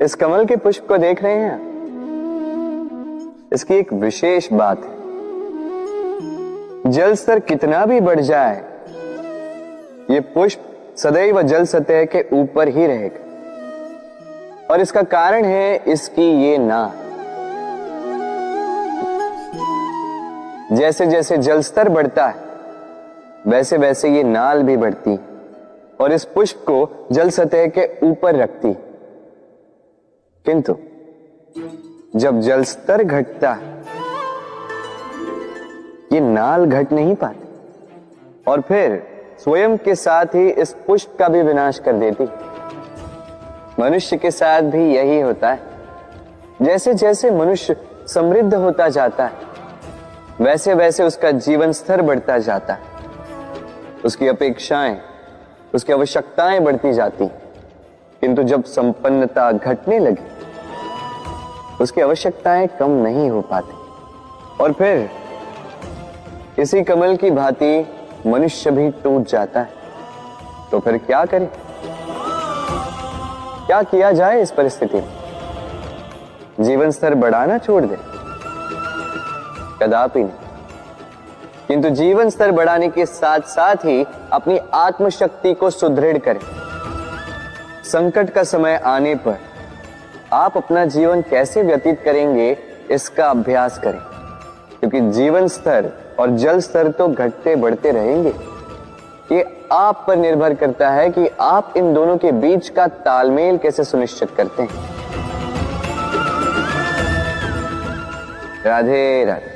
इस कमल के पुष्प को देख रहे हैं? इसकी एक विशेष बात है, जल स्तर कितना भी बढ़ जाए, ये पुष्प सदैव जल सतह के ऊपर ही रहेगा। और इसका कारण है इसकी ये नाल। जैसे जैसे जल स्तर बढ़ता है वैसे वैसे ये नाल भी बढ़ती और इस पुष्प को जल सतह के ऊपर रखती। किंतु जब जल स्तर घटता है ये नाल घट नहीं पाती और फिर स्वयं के साथ ही इस पुष्प का भी विनाश कर देती। मनुष्य के साथ भी यही होता है। जैसे जैसे मनुष्य समृद्ध होता जाता है वैसे वैसे उसका जीवन स्तर बढ़ता जाता है, उसकी अपेक्षाएं, उसकी आवश्यकताएं बढ़ती जाती। किंतु जब संपन्नता घटने लगी उसकी आवश्यकताएं कम नहीं हो पाती और फिर इसी कमल की भांति मनुष्य भी टूट जाता है। तो फिर क्या करें? क्या किया जाए इस परिस्थिति में? जीवन स्तर बढ़ाना छोड़ दे? कदापि नहीं। किंतु जीवन स्तर बढ़ाने के साथ साथ ही अपनी आत्मशक्ति को सुदृढ़ करें। संकट का समय आने पर आप अपना जीवन कैसे व्यतीत करेंगे इसका अभ्यास करें, क्योंकि जीवन स्तर और जल स्तर तो घटते बढ़ते रहेंगे। ये आप पर निर्भर करता है कि आप इन दोनों के बीच का तालमेल कैसे सुनिश्चित करते हैं। राधे राधे।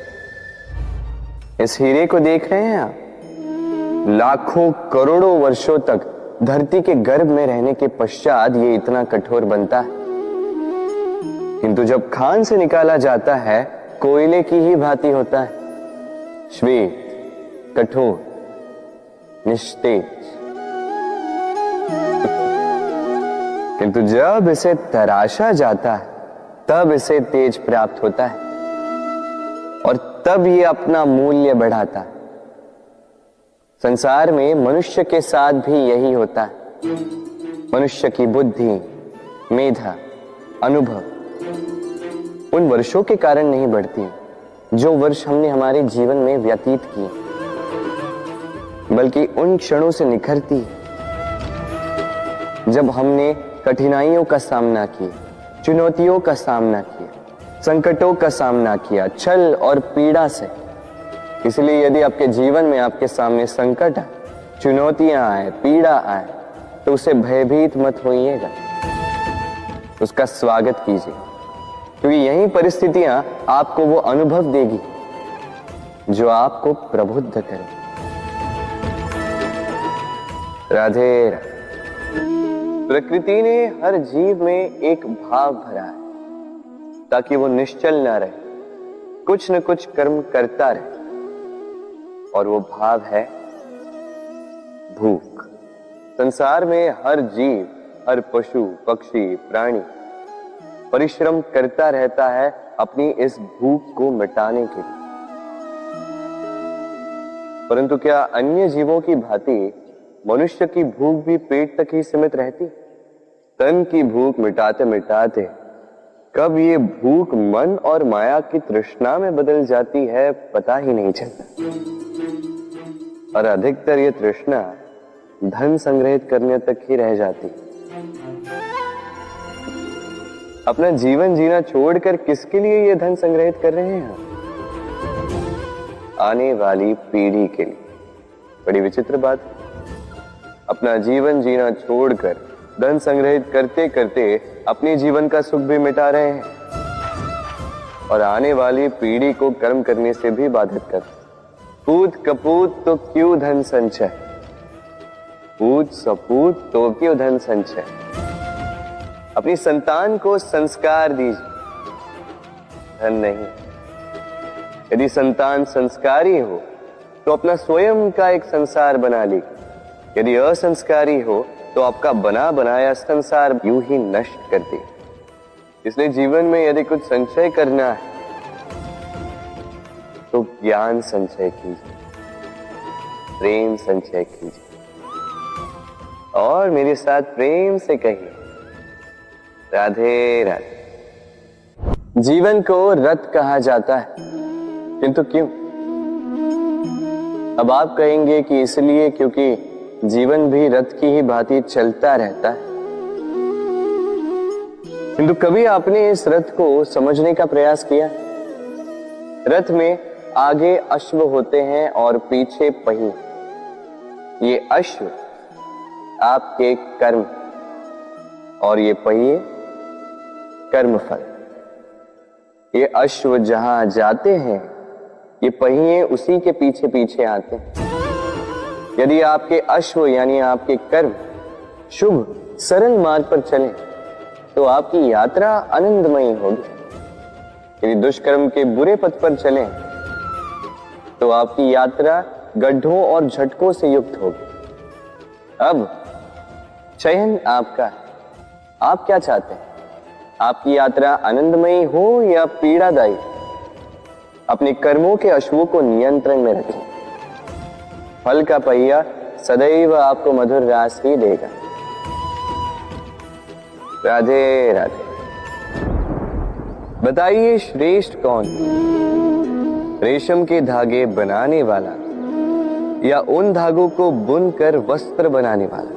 इस हीरे को देख रहे हैं आप? लाखों करोड़ों वर्षों तक धरती के गर्भ में रहने के पश्चात ये इतना कठोर बनता है, किंतु जब खान से निकाला जाता है कोयले की ही भांति होता है, श्वेत, कठोर, निस्तेज। किंतु जब इसे तराशा जाता है तब इसे तेज प्राप्त होता है और तब ये अपना मूल्य बढ़ाता है। संसार में मनुष्य के साथ भी यही होता है। मनुष्य की बुद्धि, मेधा, अनुभव उन वर्षों के कारण नहीं बढ़ती जो वर्ष हमने हमारे जीवन में व्यतीत किए, बल्कि उन क्षणों से निखरती जब हमने कठिनाइयों का सामना किया, चुनौतियों का सामना किया, संकटों का सामना किया, छल और पीड़ा से। इसलिए यदि आपके जीवन में आपके सामने संकट आए, चुनौतियां आए, पीड़ा आए, तो उसे भयभीत मत होइएगा, उसका स्वागत कीजिए, क्योंकि यही परिस्थितियां आपको वो अनुभव देगी जो आपको प्रबुद्ध करे। राधे राधे। प्रकृति ने हर जीव में एक भाव भरा है ताकि वो निश्चल ना रहे, कुछ न कुछ कर्म करता रहे, और वो भाव है भूख। संसार में हर जीव, हर पशु, पक्षी, प्राणी परिश्रम करता रहता है अपनी इस भूख को मिटाने के लिए। परंतु क्या अन्य जीवों की भांति मनुष्य की भूख भी पेट तक ही सीमित रहती? तन की भूख मिटाते मिटाते कब ये भूख मन और माया की तृष्णा में बदल जाती है पता ही नहीं चलता। और अधिकतर ये तृष्णा धन संग्रहित करने तक ही रह जाती। अपना जीवन जीना छोड़कर किसके लिए ये धन संग्रहित कर रहे हैं? आने वाली पीढ़ी के लिए। बड़ी विचित्र बात है। अपना जीवन जीना छोड़कर धन संग्रहित करते करते अपने जीवन का सुख भी मिटा रहे हैं और आने वाली पीढ़ी को कर्म करने से भी बाधित कर। पूत कपूत तो क्यों धन संचय, पूत सपूत तो क्यों धन संचय। अपनी संतान को संस्कार दीजिए, धन नहीं। यदि संतान संस्कारी हो तो अपना स्वयं का एक संसार बना ली। यदि असंस्कारी हो तो आपका बना बनाया संसार यूं ही नष्ट कर दे। इसलिए जीवन में यदि कुछ संचय करना है तो ज्ञान संचय कीजिए, प्रेम संचय कीजिए और मेरे साथ प्रेम से कहिए, राधे राधे। जीवन को रथ कहा जाता है, किंतु क्यों? अब आप कहेंगे कि इसलिए क्योंकि जीवन भी रथ की ही भांति चलता रहता है। किंतु कभी आपने इस रथ को समझने का प्रयास किया? रथ में आगे अश्व होते हैं और पीछे पहिए। ये अश्व आपके कर्म और ये पहिए कर्मफल। ये अश्व जहां जाते हैं, ये पहिए उसी के पीछे पीछे आते हैं। यदि आपके अश्व यानी आपके कर्म शुभ सरल मार्ग पर चले तो आपकी यात्रा आनंदमयी होगी। यदि दुष्कर्म के बुरे पथ पर चलें तो आपकी यात्रा गड्ढों और झटकों से युक्त होगी। अब चयन आपका है, आप क्या चाहते हैं? आपकी यात्रा आनंदमयी हो या पीड़ादायी? अपने कर्मों के अश्वों को नियंत्रण में रखें। फल का पहिया सदैव आपको मधुर रास ही देगा। राधे राधे। बताइए श्रेष्ठ कौन? रेशम के धागे बनाने वाला या उन धागों को बुनकर वस्त्र बनाने वाला?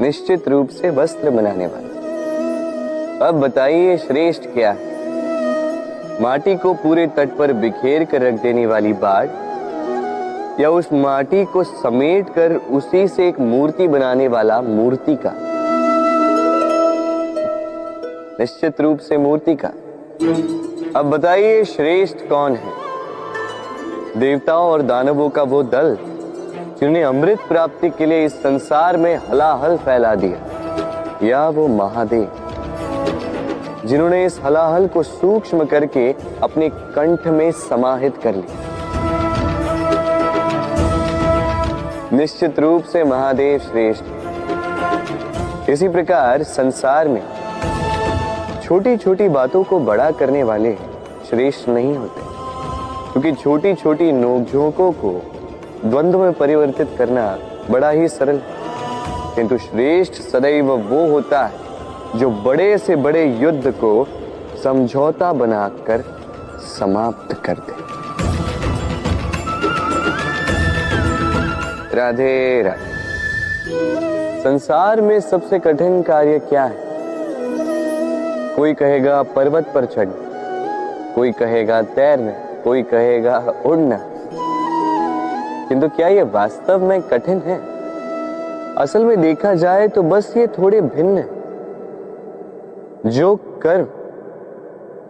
निश्चित रूप से वस्त्र बनाने वाला। अब बताइए श्रेष्ठ क्या है? माटी को पूरे तट पर बिखेर कर रख देने वाली बाढ़ या उस माटी को समेट कर उसी से एक मूर्ति बनाने वाला मूर्ति का? निश्चित रूप से मूर्ति का। अब बताइए श्रेष्ठ कौन है? देवताओं और दानवों का वो दल जिन्होंने अमृत प्राप्ति के लिए इस संसार में हलाहल फैला दिया, या वो महादेव जिन्होंने इस हलाहल को सूक्ष्म करके अपने कंठ में समाहित कर लिया? निश्चित रूप से महादेव श्रेष्ठ। इसी प्रकार संसार में छोटी छोटी बातों को बड़ा करने वाले श्रेष्ठ नहीं होते, क्योंकि छोटी छोटी नोकझोंकों को द्वंद्व में परिवर्तित करना बड़ा ही सरल है। किंतु श्रेष्ठ सदैव वो होता है जो बड़े से बड़े युद्ध को समझौता बनाकर समाप्त कर दे। राधे राधे। संसार में सबसे कठिन कार्य क्या है? कोई कहेगा पर्वत पर चढ़ना, कोई कहेगा तैरना, कोई कहेगा उड़ना। किंतु क्या ये वास्तव में कठिन है? असल में देखा जाए तो बस ये थोड़े भिन्न है। जो कर्म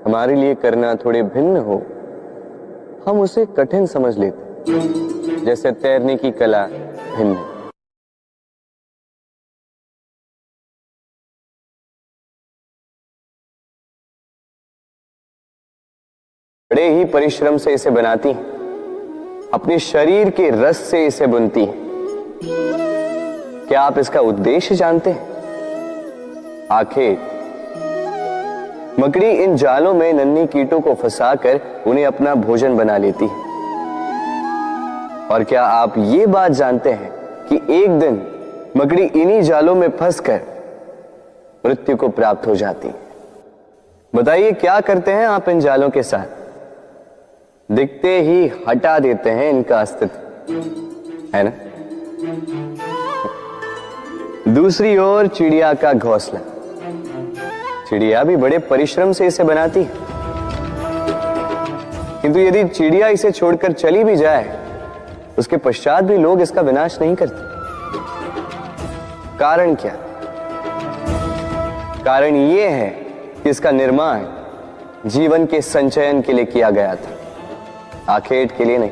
हमारे लिए करना थोड़े भिन्न हो, हम उसे कठिन समझ लेते। जैसे तैरने की कला भिन्न है। बड़े ही परिश्रम से इसे बनाती हैं, अपने शरीर के रस से इसे बुनती हैं। क्या आप इसका उद्देश्य जानते हैं? आखिर मकड़ी इन जालों में नन्ही कीटों को फंसाकर उन्हें अपना भोजन बना लेती है। और क्या आप ये बात जानते हैं कि एक दिन मकड़ी इन्हीं जालों में फंसकर मृत्यु को प्राप्त हो जाती है? बताइए क्या करते हैं आप इन जालों के साथ? दिखते ही हटा देते हैं इनका अस्तित्व, है ना? दूसरी ओर चिड़िया का घोंसला। चिड़िया भी बड़े परिश्रम से इसे बनाती है, किंतु यदि चिड़िया इसे छोड़कर चली भी जाए, उसके पश्चात भी लोग इसका विनाश नहीं करते। कारण क्या? कारण यह है कि इसका निर्माण जीवन के संचयन के लिए किया गया था, आखेट के लिए नहीं।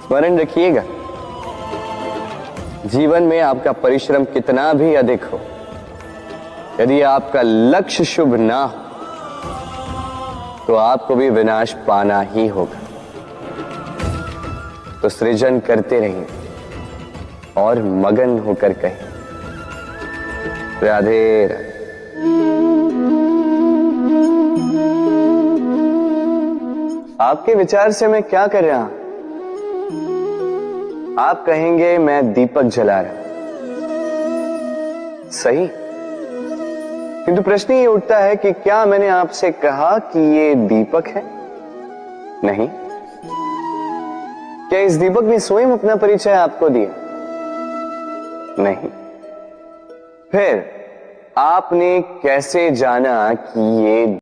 स्मरण रखिएगा, जीवन में आपका परिश्रम कितना भी अधिक हो, यदि आपका लक्ष्य शुभ ना हो तो आपको भी विनाश पाना ही होगा। तो सृजन करते रहिए और मगन होकर कहें राधे राधे। आपके विचार से मैं क्या कर रहा हूं? आप कहेंगे मैं दीपक जला रहा हूं, सही, किंतु प्रश्न ये उठता है कि क्या मैंने आपसे कहा कि ये दीपक है? नहीं। क्या इस दीपक ने स्वयं अपना परिचय आपको दिया? नहीं। फिर आपने कैसे जाना कि ये